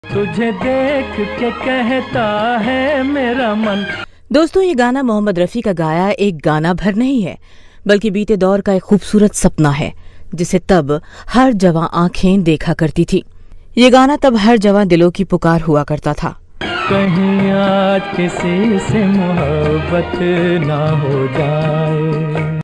तुझे देख के कहता है मेरा मन। दोस्तों, ये गाना मोहम्मद रफ़ी का गाया एक गाना भर नहीं है, बल्कि बीते दौर का एक खूबसूरत सपना है जिसे तब हर जवां आंखें देखा करती थी। ये गाना तब हर जवां दिलों की पुकार हुआ करता था। कहीं आज किसी से मोहब्बत ना हो जाए।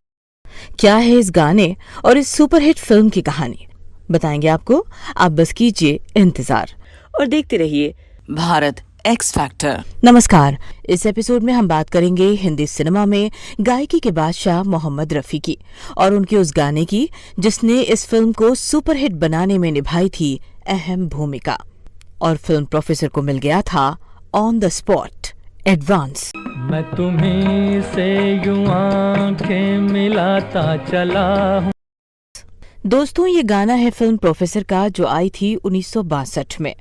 क्या है इस गाने और इस सुपरहिट फिल्म की कहानी, बताएंगे आपको। आप बस कीजिए इंतजार और देखते रहिए भारत एक्स फैक्टर। नमस्कार, इस एपिसोड में हम बात करेंगे हिंदी सिनेमा में गायकी के बादशाह मोहम्मद रफ़ी की और उनके उस गाने की जिसने इस फिल्म को सुपरहिट बनाने में निभाई थी अहम भूमिका। और फिल्म प्रोफेसर को मिल गया था ऑन द स्पॉट एडवांस। मैं तुम्हीं से यूं आंखें मिलाता चला हूं। दोस्तों, ये गाना है फिल्म प्रोफेसर का जो आई थी 1962 में।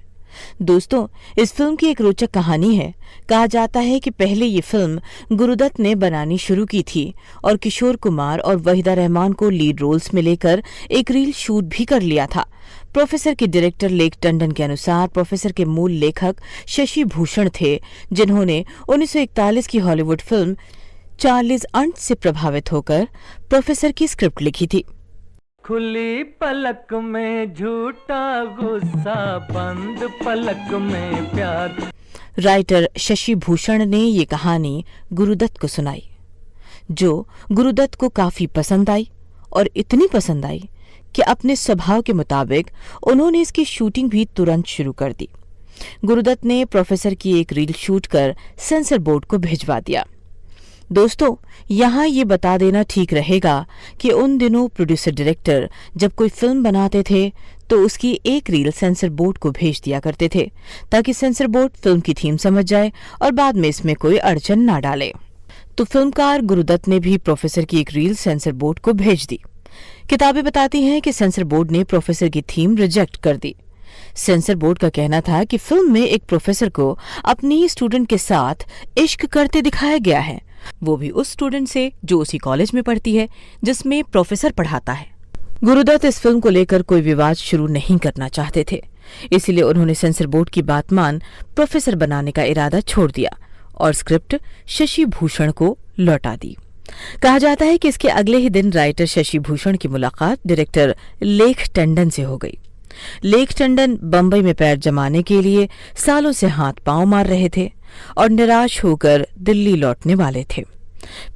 दोस्तों, इस फिल्म की एक रोचक कहानी है। कहा जाता है कि पहले ये फिल्म गुरुदत्त ने बनानी शुरू की थी और किशोर कुमार और वहीदा रहमान को लीड रोल्स में लेकर एक रील शूट भी कर लिया था। प्रोफेसर के डायरेक्टर लेख टंडन के अनुसार प्रोफेसर के मूल लेखक शशि भूषण थे, जिन्होंने 1941 की हॉलीवुड फिल्म चार्लीज अंट से प्रभावित होकर प्रोफेसर की स्क्रिप्ट लिखी थी। खुली पलक में झूठा गुस्सा, बंद पलक में प्यार। राइटर शशि भूषण ने ये कहानी गुरुदत्त को सुनाई, जो गुरुदत्त को काफी पसंद आई और इतनी पसंद आई कि अपने स्वभाव के मुताबिक उन्होंने इसकी शूटिंग भी तुरंत शुरू कर दी। गुरुदत्त ने प्रोफेसर की एक रील शूट कर सेंसर बोर्ड को भिजवा दिया। दोस्तों, यहाँ ये बता देना ठीक रहेगा कि उन दिनों प्रोड्यूसर डायरेक्टर जब कोई फिल्म बनाते थे तो उसकी एक रील सेंसर बोर्ड को भेज दिया करते थे ताकि सेंसर बोर्ड फिल्म की थीम समझ जाए और बाद में इसमें कोई अड़चन ना डाले। तो फिल्मकार गुरुदत्त ने भी प्रोफेसर की एक रील सेंसर बोर्ड को भेज दी। किताबें बताती हैं कि सेंसर बोर्ड ने प्रोफेसर की थीम रिजेक्ट कर दी। सेंसर बोर्ड का कहना था कि फिल्म में एक प्रोफेसर को अपनी स्टूडेंट के साथ इश्क करते दिखाया गया है, वो भी उस स्टूडेंट से जो उसी कॉलेज में पढ़ती है जिसमें प्रोफेसर पढ़ाता है। गुरुदत्त इस फिल्म को लेकर कोई विवाद शुरू नहीं करना चाहते थे, इसलिए उन्होंने सेंसर बोर्ड की बात मान प्रोफेसर बनाने का इरादा छोड़ दिया और स्क्रिप्ट शशि भूषण को लौटा दी। कहा जाता है कि इसके अगले ही दिन राइटर शशि भूषण की मुलाकात डायरेक्टर लेख टंडन से हो गई। लेख टंडन बंबई में पैर जमाने के लिए सालों से हाथ पांव मार रहे थे और निराश होकर दिल्ली लौटने वाले थे।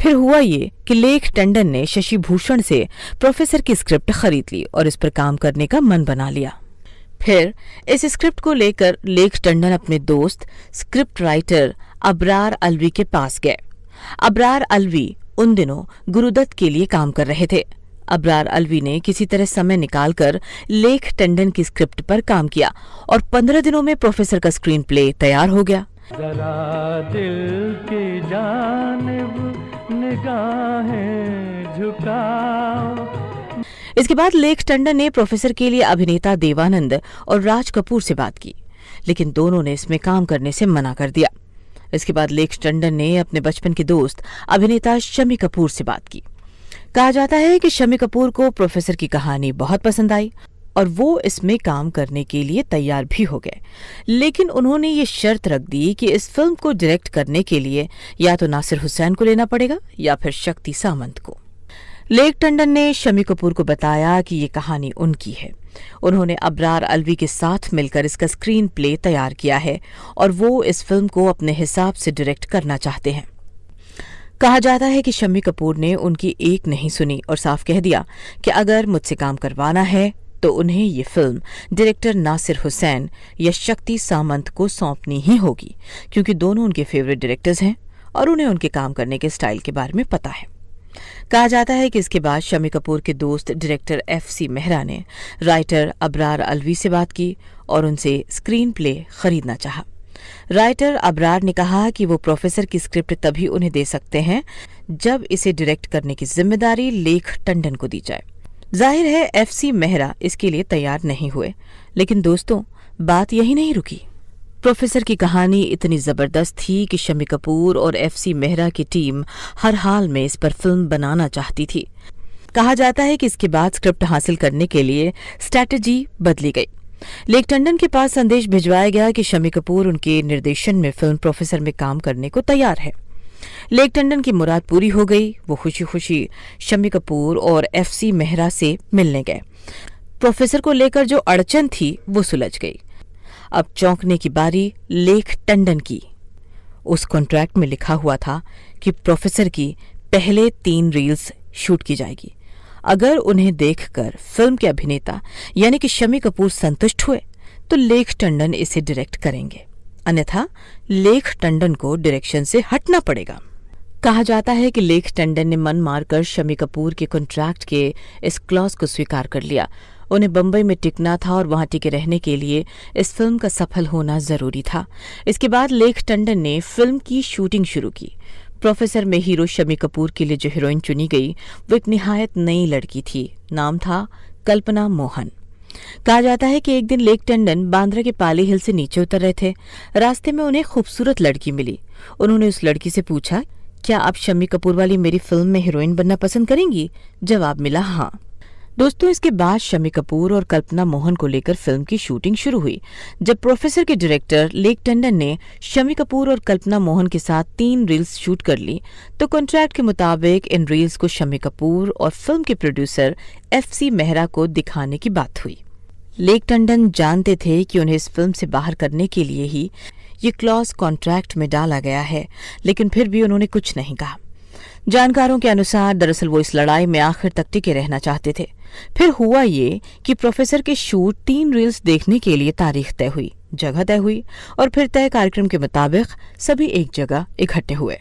फिर हुआ ये कि लेख टंडन ने शशि भूषण से प्रोफेसर की स्क्रिप्ट खरीद ली और इस पर काम करने का मन बना लिया। फिर इस स्क्रिप्ट को लेकर लेख टंडन अपने दोस्त स्क्रिप्ट राइटर अबरार अलवी के पास गए। अबरार अलवी उन दिनों गुरुदत्त के लिए काम कर रहे थे। अबरार अलवी ने किसी तरह समय निकालकर लेख टंडन की स्क्रिप्ट पर काम किया और 15 दिनों में प्रोफेसर का स्क्रीन प्ले तैयार हो गया। जरा दिल की जानिब निगाहें झुकाओ। इसके बाद लेख टंडन ने प्रोफेसर के लिए अभिनेता देवानंद और राज कपूर से बात की, लेकिन दोनों ने इसमें काम करने से मना कर दिया। इसके बाद लेख टंडन ने अपने बचपन के दोस्त अभिनेता शम्मी कपूर से बात की। कहा जाता है कि शम्मी कपूर को प्रोफेसर की कहानी बहुत पसंद आई और वो इसमें काम करने के लिए तैयार भी हो गए, लेकिन उन्होंने ये शर्त रख दी कि इस फिल्म को डायरेक्ट करने के लिए या तो नासिर हुसैन को लेना पड़ेगा या फिर शक्ति सामंत को। लेख टंडन ने शम्मी कपूर को बताया कि ये कहानी उनकी है। उन्होंने अबरार अलवी के साथ मिलकर इसका स्क्रीन प्ले तैयार किया है और वो इस फिल्म को अपने हिसाब से डायरेक्ट करना चाहते हैं। कहा जाता है कि शम्मी कपूर ने उनकी एक नहीं सुनी और साफ कह दिया कि अगर मुझसे काम करवाना है तो उन्हें ये फिल्म डायरेक्टर नासिर हुसैन या शक्ति सामंत को सौंपनी ही होगी, क्योंकि दोनों उनके फेवरेट डायरेक्टर्स हैं और उन्हें उनके काम करने के स्टाइल के बारे में पता है। कहा जाता है कि इसके बाद शम्मी कपूर के दोस्त डायरेक्टर FC मेहरा ने राइटर अबरार अलवी से बात की और उनसे स्क्रीन प्ले खरीदना चाहा। राइटर अबरार ने कहा कि वो प्रोफेसर की स्क्रिप्ट तभी उन्हें दे सकते हैं जब इसे डायरेक्ट करने की जिम्मेदारी लेख टंडन को दी जाए। जाहिर है FC मेहरा इसके लिए तैयार नहीं हुए, लेकिन दोस्तों, बात यही नहीं रुकी। प्रोफेसर की कहानी इतनी जबरदस्त थी कि शम्मी कपूर और FC मेहरा की टीम हर हाल में इस पर फिल्म बनाना चाहती थी। कहा जाता है कि इसके बाद स्क्रिप्ट हासिल करने के लिए स्ट्रैटेजी बदली गई। लेक टंडन के पास संदेश भिजवाया गया कि शम्मी कपूर उनके निर्देशन में फिल्म प्रोफेसर में काम करने को तैयार है। लेक टंडन की मुराद पूरी हो गई। वो खुशी खुशी शम्मी कपूर और FC मेहरा से मिलने गए। प्रोफेसर को लेकर जो अड़चन थी वो सुलझ गई। अब चौंकने की बारी लेक टंडन की। उस कॉन्ट्रैक्ट में लिखा हुआ था कि प्रोफेसर की पहले 3 रील्स शूट की जाएगी। अगर उन्हें देखकर फिल्म के अभिनेता यानी कि शम्मी कपूर संतुष्ट हुए तो लेक टंडन इसे डायरेक्ट करेंगे, अन्यथा लेक टंडन को डायरेक्शन से हटना पड़ेगा। कहा जाता है कि लेक टंडन ने मन मारकर शम्मी कपूर के कॉन्ट्रैक्ट के इस क्लॉज को स्वीकार कर लिया। उन्हें बंबई में टिकना था और वहां टिके रहने के लिए इस फिल्म का सफल होना जरूरी था। इसके बाद लेक टंडन ने फिल्म की शूटिंग शुरू की। प्रोफेसर में हीरो शम्मी कपूर के लिए जो हीरोइन चुनी गई वो एक निहायत नई लड़की थी। नाम था कल्पना मोहन। कहा जाता है कि एक दिन लेक टंडन बांद्रा के पाली हिल से नीचे उतर रहे थे। रास्ते में उन्हें खूबसूरत लड़की मिली। उन्होंने उस लड़की से पूछा, क्या आप शम्मी कपूर वाली मेरी फिल्म में हीरोइन बनना पसंद करेंगी? जवाब मिला हाँ। दोस्तों, इसके बाद शम्मी कपूर और कल्पना मोहन को लेकर फिल्म की शूटिंग शुरू हुई। जब प्रोफेसर के डायरेक्टर लेक टंडन ने शम्मी कपूर और कल्पना मोहन के साथ 3 रील्स शूट कर ली तो कॉन्ट्रैक्ट के मुताबिक इन रील्स को शम्मी कपूर और फिल्म के प्रोड्यूसर FC मेहरा को दिखाने की बात हुई। लेक टंडन जानते थे कि उन्हें इस फिल्म से बाहर करने के लिए ही ये क्लॉज कॉन्ट्रैक्ट में डाला गया है, लेकिन फिर भी उन्होंने कुछ नहीं कहा। जानकारों के अनुसार दरअसल वो इस लड़ाई में आखिर तक टिके रहना चाहते थे। फिर हुआ ये कि प्रोफेसर के शूट 3 रील्स देखने के लिए तारीख तय हुई, जगह तय हुई और फिर तय कार्यक्रम के मुताबिक सभी एक जगह इकट्ठे हुए।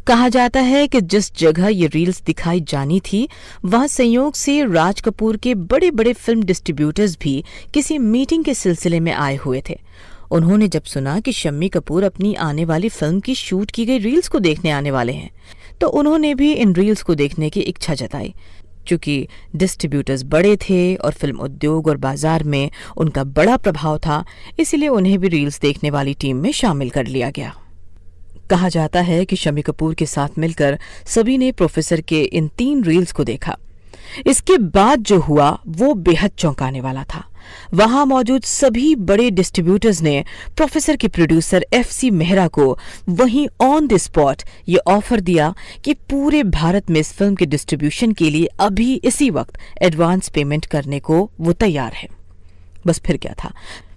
कहा जाता है कि जिस जगह ये रील्स दिखाई जानी थी वहां संयोग से राज कपूर के बड़े बड़े फिल्म डिस्ट्रीब्यूटर्स भी किसी मीटिंग के सिलसिले में आए हुए थे। उन्होंने जब सुना कि शम्मी कपूर अपनी आने वाली फिल्म की शूट की गई रील्स को देखने आने वाले हैं तो उन्होंने भी इन रील्स को देखने की इच्छा जताई। चूंकि डिस्ट्रीब्यूटर्स बड़े थे और फिल्म उद्योग और बाजार में उनका बड़ा प्रभाव था, इसलिए उन्हें भी रील्स देखने वाली टीम में शामिल कर लिया गया। कहा जाता है कि शम्मी कपूर के साथ मिलकर सभी ने प्रोफेसर के इन 3 रील्स को देखा। इसके बाद जो हुआ वो बेहद चौंकाने वाला था। वहां मौजूद सभी बड़े डिस्ट्रीब्यूटर्स ने प्रोफेसर के प्रोड्यूसर FC मेहरा को वहीं ऑन द स्पॉट ये ऑफर दिया कि पूरे भारत में इस फिल्म के डिस्ट्रीब्यूशन के लिए अभी इसी वक्त एडवांस पेमेंट करने को वो तैयार है। बस फिर क्या था,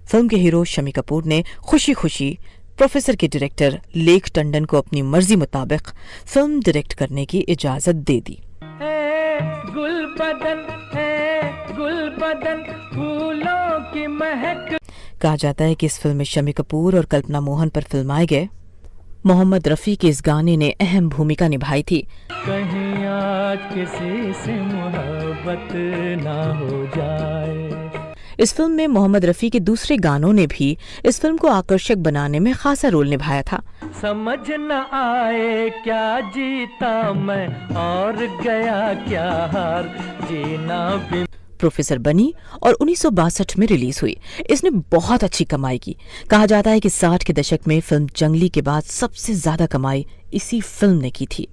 फिल्म के हीरो शम्मी कपूर ने खुशी खुशी प्रोफेसर के डायरेक्टर लेक टंडन को अपनी मर्जी मुताबिक फिल्म डायरेक्ट करने की इजाजत दे दी। गुलबदन फूलों की महक। कहा जाता है कि इस फिल्म में शम्मी कपूर और कल्पना मोहन पर फिल्माए गए मोहम्मद रफी के इस गाने ने अहम भूमिका निभाई थी। कहीं आज किसी से मोहब्बत ना हो जाए। इस फिल्म में मोहम्मद रफी के दूसरे गानों ने भी इस फिल्म को आकर्षक बनाने में खासा रोल निभाया था। समझ न आए क्या जीता मैं और गया क्या हार, जीना भी। प्रोफेसर बनी और 1962 में रिलीज हुई। इसने बहुत अच्छी कमाई की। कहा जाता है कि 60 के दशक में फिल्म जंगली के बाद सबसे ज्यादा कमाई इसी फिल्म ने की थी।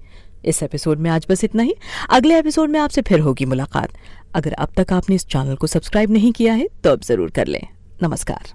इस एपिसोड में आज बस इतना ही। अगले एपिसोड में आपसे फिर होगी मुलाकात। अगर अब तक आपने इस चैनल को सब्सक्राइब नहीं किया है तो अब जरूर कर लें। नमस्कार।